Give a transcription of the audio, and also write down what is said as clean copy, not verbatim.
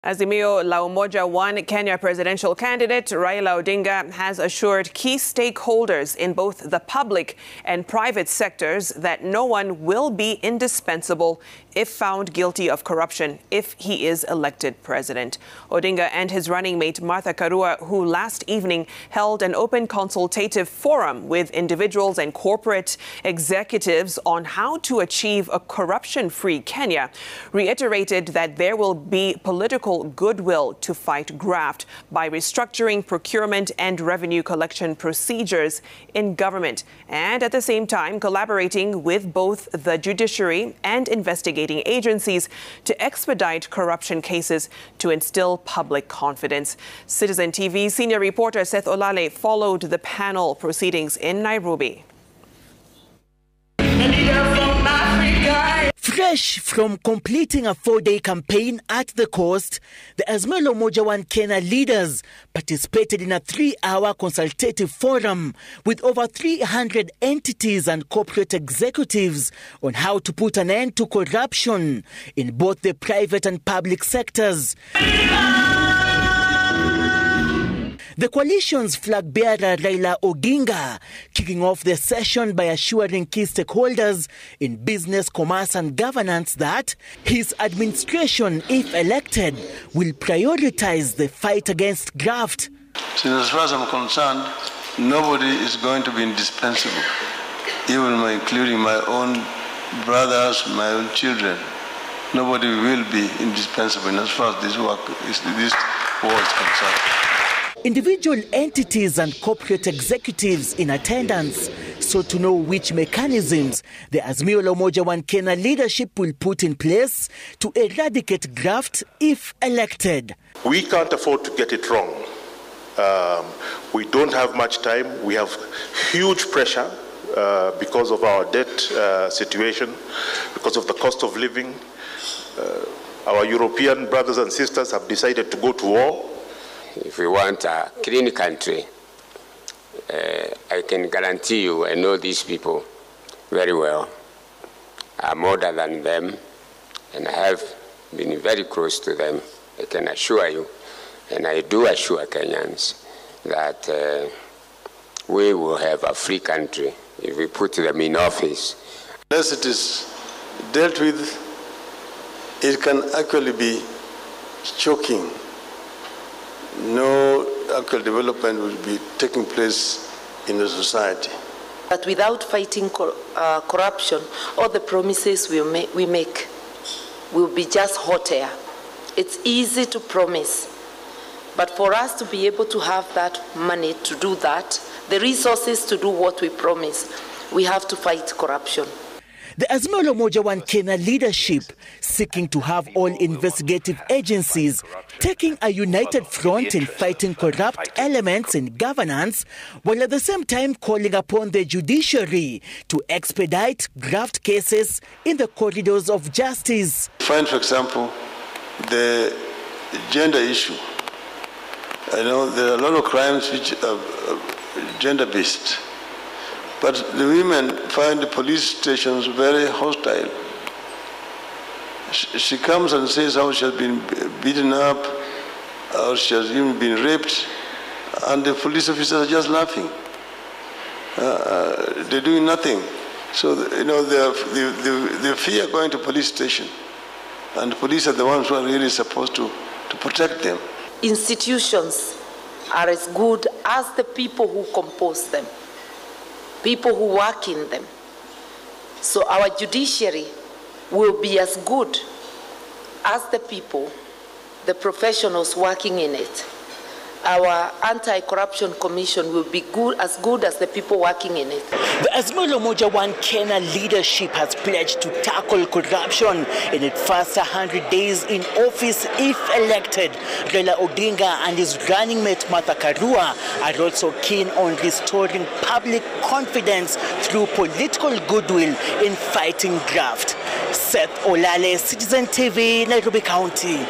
Azimio la Umoja One Kenya presidential candidate Raila Odinga has assured key stakeholders in both the public and private sectors that no one will be indispensable if found guilty of corruption if he is elected president. Odinga and his running mate Martha Karua, who last evening held an open consultative forum with individuals and corporate executives on how to achieve a corruption-free Kenya, reiterated that there will be political goodwill to fight graft by restructuring procurement and revenue collection procedures in government, and at the same time collaborating with both the judiciary and investigating agencies to expedite corruption cases to instill public confidence. Citizen TV senior reporter Seth Olale followed the panel proceedings in Nairobi. Fresh from completing a 4-day campaign at the coast, the Azimio la Umoja One Kenya leaders participated in a 3-hour consultative forum with over 300 entities and corporate executives on how to put an end to corruption in both the private and public sectors. The coalition's flag bearer Raila Odinga kicking off the session by assuring key stakeholders in business, commerce and governance that his administration, if elected, will prioritize the fight against graft. As far as I'm concerned, nobody is going to be indispensable, even including my own brothers, my own children. Nobody will be indispensable as far as this war is concerned. Individual entities and corporate executives in attendance sought to know which mechanisms the Azimio la Umoja One Kenya leadership will put in place to eradicate graft if elected. We can't afford to get it wrong. We don't have much time. We have huge pressure because of our debt situation, because of the cost of living. Our European brothers and sisters have decided to go to war. If we want a clean country, I can guarantee you, I know these people very well. I'm older than them, and I have been very close to them. I can assure you, and I do assure Kenyans, that we will have a free country if we put them in office. Unless it is dealt with, it can actually be choking. No actual development will be taking place in the society. But without fighting corruption, all the promises we make will be just hot air. It's easy to promise, but for us to be able to have that money to do that, the resources to do what we promise, we have to fight corruption. The Azimio la Umoja One Kenya leadership seeking to have all investigative agencies taking a united front in fighting corrupt elements in governance, while at the same time calling upon the judiciary to expedite graft cases in the corridors of justice. Find, for example, the gender issue. I know there are a lot of crimes which are gender-based. But the women find the police stations very hostile. She comes and says how she has been beaten up, or she has even been raped, and the police officers are just laughing. They're doing nothing. So, they fear going to police station, and the police are the ones who are really supposed to protect them. Institutions are as good as the people who compose them, people who work in them. So our judiciary will be as good as the people, the professionals working in it. Our anti-corruption commission will be good as the people working in it. The Azimio la Umoja One Kenya leadership has pledged to tackle corruption in its first 100 days in office if elected. Raila Odinga and his running mate Martha Karua are also keen on restoring public confidence through political goodwill in fighting graft. Seth Olale, Citizen TV, Nairobi County.